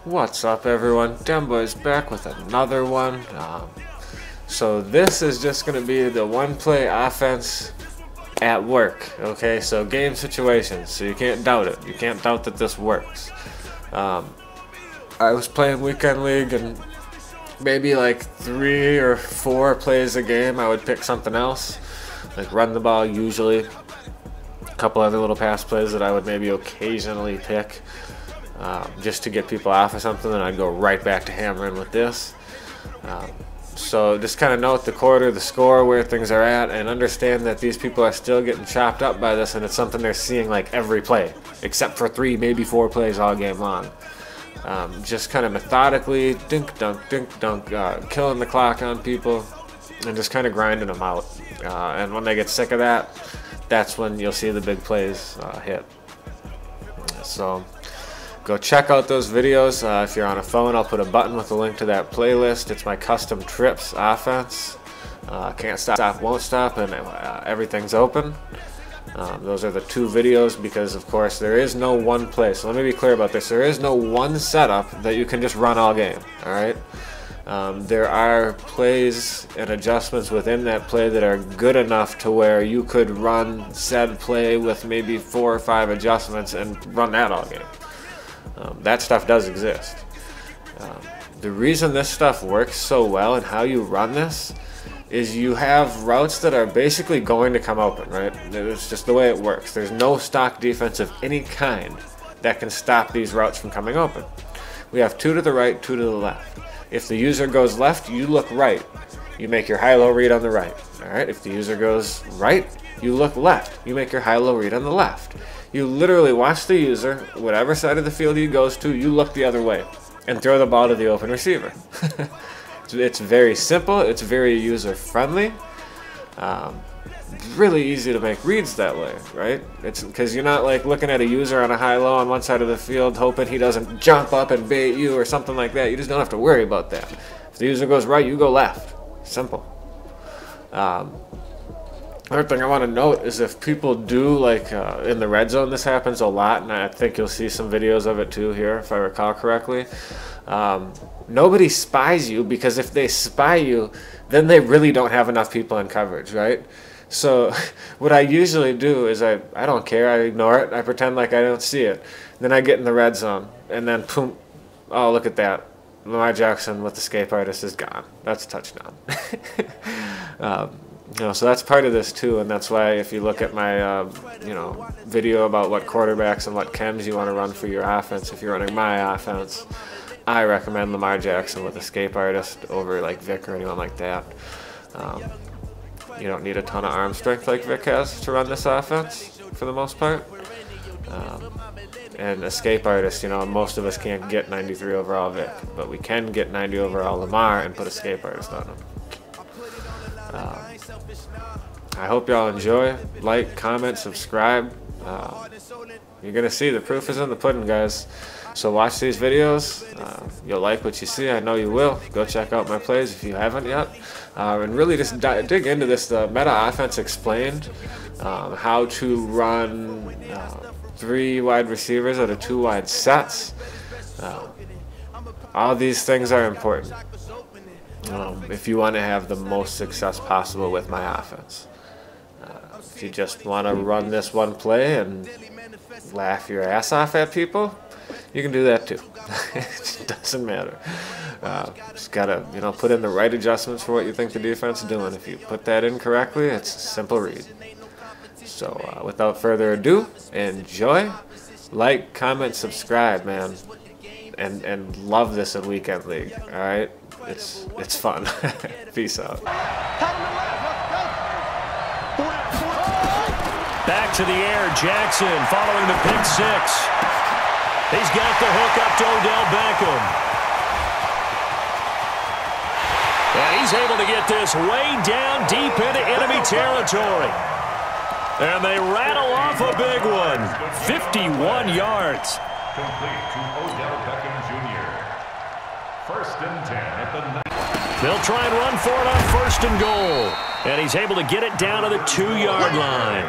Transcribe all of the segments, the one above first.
What's up, everyone? Demboy's back with another one. So this is just going to be the one-play offense at work. Okay, so game situations. So you can't doubt it. You can't doubt that this works. I was playing weekend league, and maybe like 3 or 4 plays a game, I would pick something else, like run the ball usually. A couple other little pass plays that I would maybe occasionally pick. Just to get people off of something, and I'd go right back to hammering with this. So just kind of note the quarter, the score, where things are at, and understand that these people are still getting chopped up by this, and it's something they're seeing like every play, except for 3, maybe 4 plays all game long. Just kind of methodically, dink dunk, killing the clock on people, and just kind of grinding them out. And when they get sick of that, that's when you'll see the big plays hit. So go check out those videos. If you're on a phone, I'll put a button with a link to that playlist. It's my custom trips offense. Can't stop, won't stop, and everything's open. Those are the 2 videos because, of course, there is no one play. So let me be clear about this. There is no one setup that you can just run all game. All right. There are plays and adjustments within that play that are good enough to where you could run said play with maybe 4 or 5 adjustments and run that all game. That stuff does exist. The reason this stuff works so well and how you run this is you have routes that are basically going to come open, right? It's just the way it works. There's no stock defense of any kind that can stop these routes from coming open. We have 2 to the right, 2 to the left. If the user goes left, you look right. You make your high-low read on the right. All right. If the user goes right, you look left. You make your high-low read on the left. You literally watch the user, whatever side of the field he goes to, you look the other way and throw the ball to the open receiver. It's very simple. It's very user-friendly. Really easy to make reads that way, right? It's because you're not like looking at a user on a high-low on one side of the field hoping he doesn't jump up and bait you or something like that. You just don't have to worry about that. If the user goes right, you go left. Simple. Another thing I want to note is if people do, like in the red zone, this happens a lot, and I think you'll see some videos of it too here, if I recall correctly. Nobody spies you, because if they spy you, then they really don't have enough people in coverage, right? So what I usually do is I don't care, I ignore it, I pretend like I don't see it. Then I get in the red zone, and then boom, oh, look at that. Lamar Jackson with the escape artist is gone. That's a touchdown. So that's part of this too, and that's why if you look at my video about what quarterbacks and what chems you want to run for your offense, if you're running my offense, I recommend Lamar Jackson with escape artist over like Vic or anyone like that. You don't need a ton of arm strength like Vic has to run this offense for the most part. And escape artist, most of us can't get 93 overall Vic, but we can get 90 overall Lamar and put escape artist on him. I hope y'all enjoy. Like, comment, subscribe. You're going to see the proof is in the pudding, guys. So watch these videos. You'll like what you see. I know you will. Go check out my plays if you haven't yet. And really just dig into this. The Meta Offense Explained. How to run 3 wide receivers out of 2 wide sets. All these things are important. If you want to have the most success possible with my offense. If you just want to run this one play and laugh your ass off at people, you can do that too. It doesn't matter. Just gotta, put in the right adjustments for what you think the defense is doing. If you put that in correctly, it's a simple read. So without further ado, enjoy. Like, comment, subscribe, man, and love this in weekend league. All right, it's fun. Peace out. Back to the air, Jackson following the pick 6. He's got the hook up to Odell Beckham. And he's able to get this way down deep into enemy territory. And they rattle off a big one. 51 yards. Complete to Odell Beckham Jr. 1st and 10 at the 9. They'll try and run for it on 1st and goal. And he's able to get it down to the 2-yard line.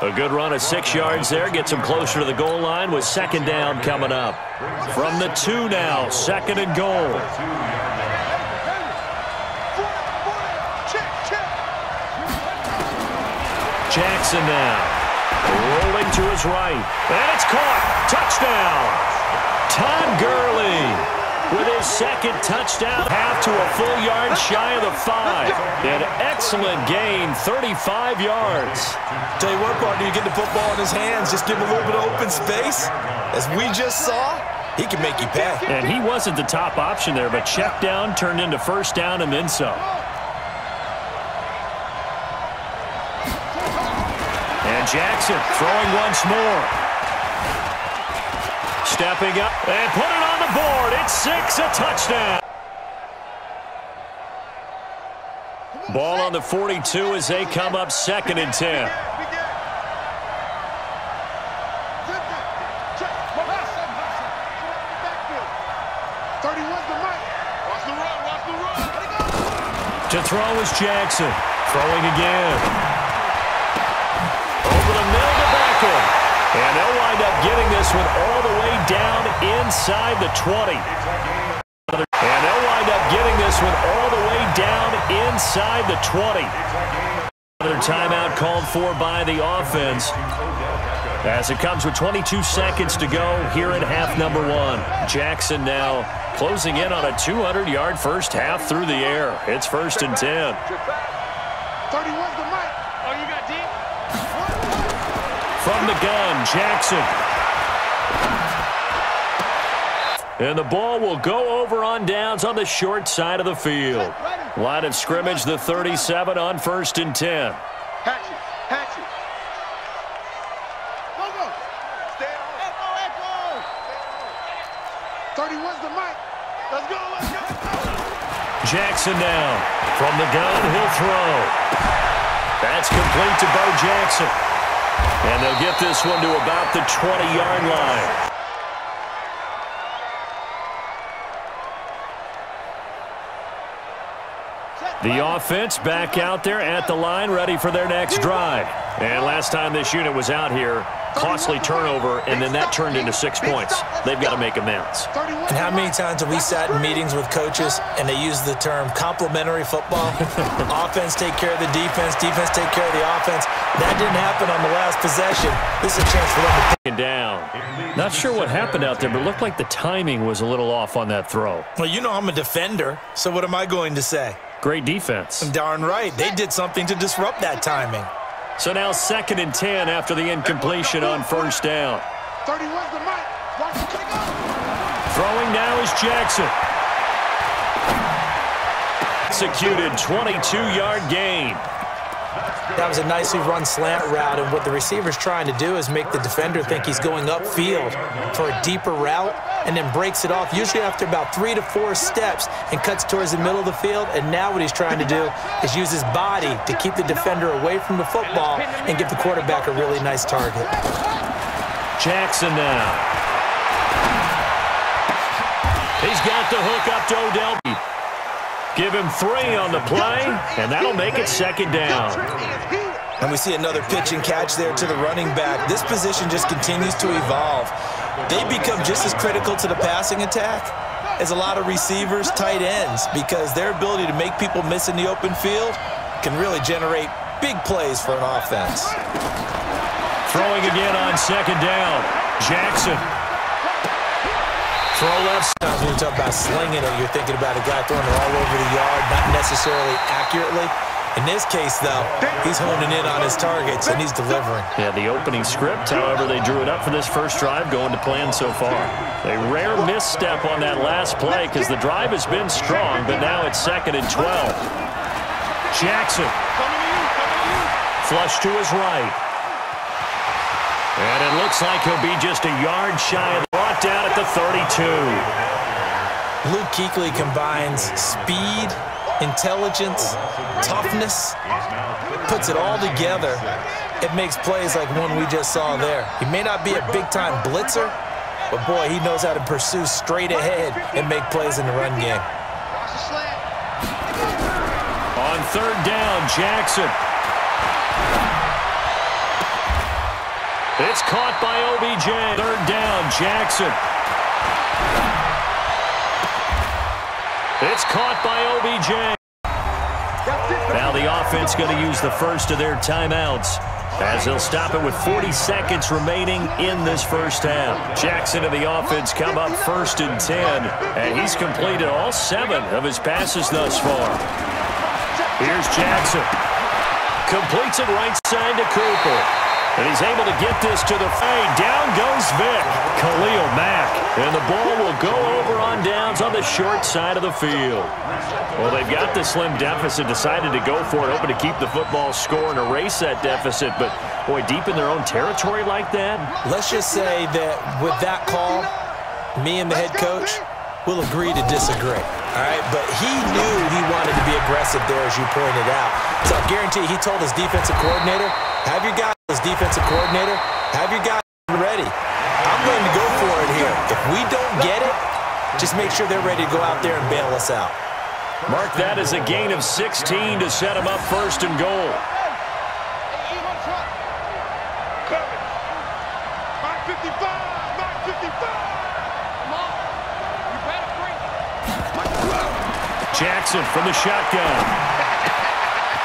A good run of 6 yards there. Gets him closer to the goal line with second down coming up. From the 2 now, second and goal. Jackson now. Rolling to his right. And it's caught. Touchdown. Todd Gurley with his second touchdown. Half to a full yard shy of the 5. An excellent gain, 35 yards. Tell you what, partner, you get the football in his hands, just give him a little bit of open space. As we just saw, he can make you pay. And he wasn't the top option there, but check down turned into first down and then some. And Jackson throwing once more. Stepping up and put it on the board. It's 6, a touchdown. Ball on the 42 as they come up second and 10. To throw is Jackson. Throwing again. Over the middle to Beckham. And they'll wind up getting this one all the way down inside the 20. And they'll wind up getting this one all the way down inside the 20. Another timeout called for by the offense as it comes with 22 seconds to go here in half number 1. Jackson now closing in on a 200-yard first half through the air. It's first and 10. 31's the mic. Oh, you got deep? From the gun, Jackson. And the ball will go over on downs on the short side of the field. Line of scrimmage, the 37 on first and 10. Hatch it. Hatch it. Go, go. Stay on. Echo, echo. 31's the mic. Let's go, let's go. Jackson now. From the gun, he'll throw. That's complete to Bo Jackson. And they'll get this one to about the 20-yard line. The offense back out there at the line, ready for their next drive. And last time this unit was out here, costly turnover, and then that turned into 6 points. They've got to make amends. And how many times have we sat in meetings with coaches and they use the term complementary football? Offense take care of the defense, defense take care of the offense. That didn't happen on the last possession. This is a chance for them to take it down. Not sure what happened out there, but it looked like the timing was a little off on that throw. Well, you know I'm a defender, so what am I going to say? Great defense. Darn right. They did something to disrupt that timing. So now second and 10 after the incompletion on first down. 31's the mic. Watch it take off. Throwing now is Jackson. Executed 22-yard gain. That was a nicely run slant route, and what the receiver's trying to do is make the defender think he's going upfield for a deeper route and then breaks it off, usually after about 3 to 4 steps, and cuts towards the middle of the field. And now what he's trying to do is use his body to keep the defender away from the football and give the quarterback a really nice target. Jackson now. He's got the hook up to Odell. Give him 3 on the play, and that'll make it second down. And we see another pitch and catch there to the running back. This position just continues to evolve. They become just as critical to the passing attack as a lot of receivers, tight ends, because their ability to make people miss in the open field can really generate big plays for an offense. Throwing again on second down. Jackson. Throw left. Sometimes when you talk about slinging it, you're thinking about a guy throwing it all over the yard, not necessarily accurately. In this case, though, he's honing in on his targets, and he's delivering. Yeah, the opening script, however, they drew it up for this first drive, going to plan so far. A rare misstep on that last play because the drive has been strong, but now it's second and 12. Jackson. Flush to his right. And it looks like he'll be just a yard shy of brought down at the 32. Luke Kuechly combines speed, intelligence, toughness, puts it all together. It makes plays like one we just saw there. He may not be a big-time blitzer, but boy, he knows how to pursue straight ahead and make plays in the run game. On third down, Jackson. It's caught by OBJ. Third down, Jackson. It's caught by OBJ. Now the offense going to use the first of their timeouts, as they'll stop it with 40 seconds remaining in this first half. Jackson and the offense come up 1st and 10, and he's completed all 7 of his passes thus far. Here's Jackson. Completes it right side to Cooper. And he's able to get this to the fade. Down goes Vic. Khalil Mack. And the ball will go over on downs on the short side of the field. Well, they've got the slim deficit, decided to go for it, hoping to keep the football score and erase that deficit. But, boy, deep in their own territory like that. Let's just say that with that call, me and the head coach will agree to disagree. All right, but he knew he wanted to be aggressive there, as you pointed out. So I guarantee he told his defensive coordinator, have your guys, have your guys ready. I'm going to go for it here. If we don't get it, just make sure they're ready to go out there and bail us out. Mark that as a gain of 16 to set him up 1st and goal. Mark 55. Mark 55. Come on. You better bring it. Jackson from the shotgun.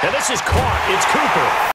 And this is caught. It's Cooper.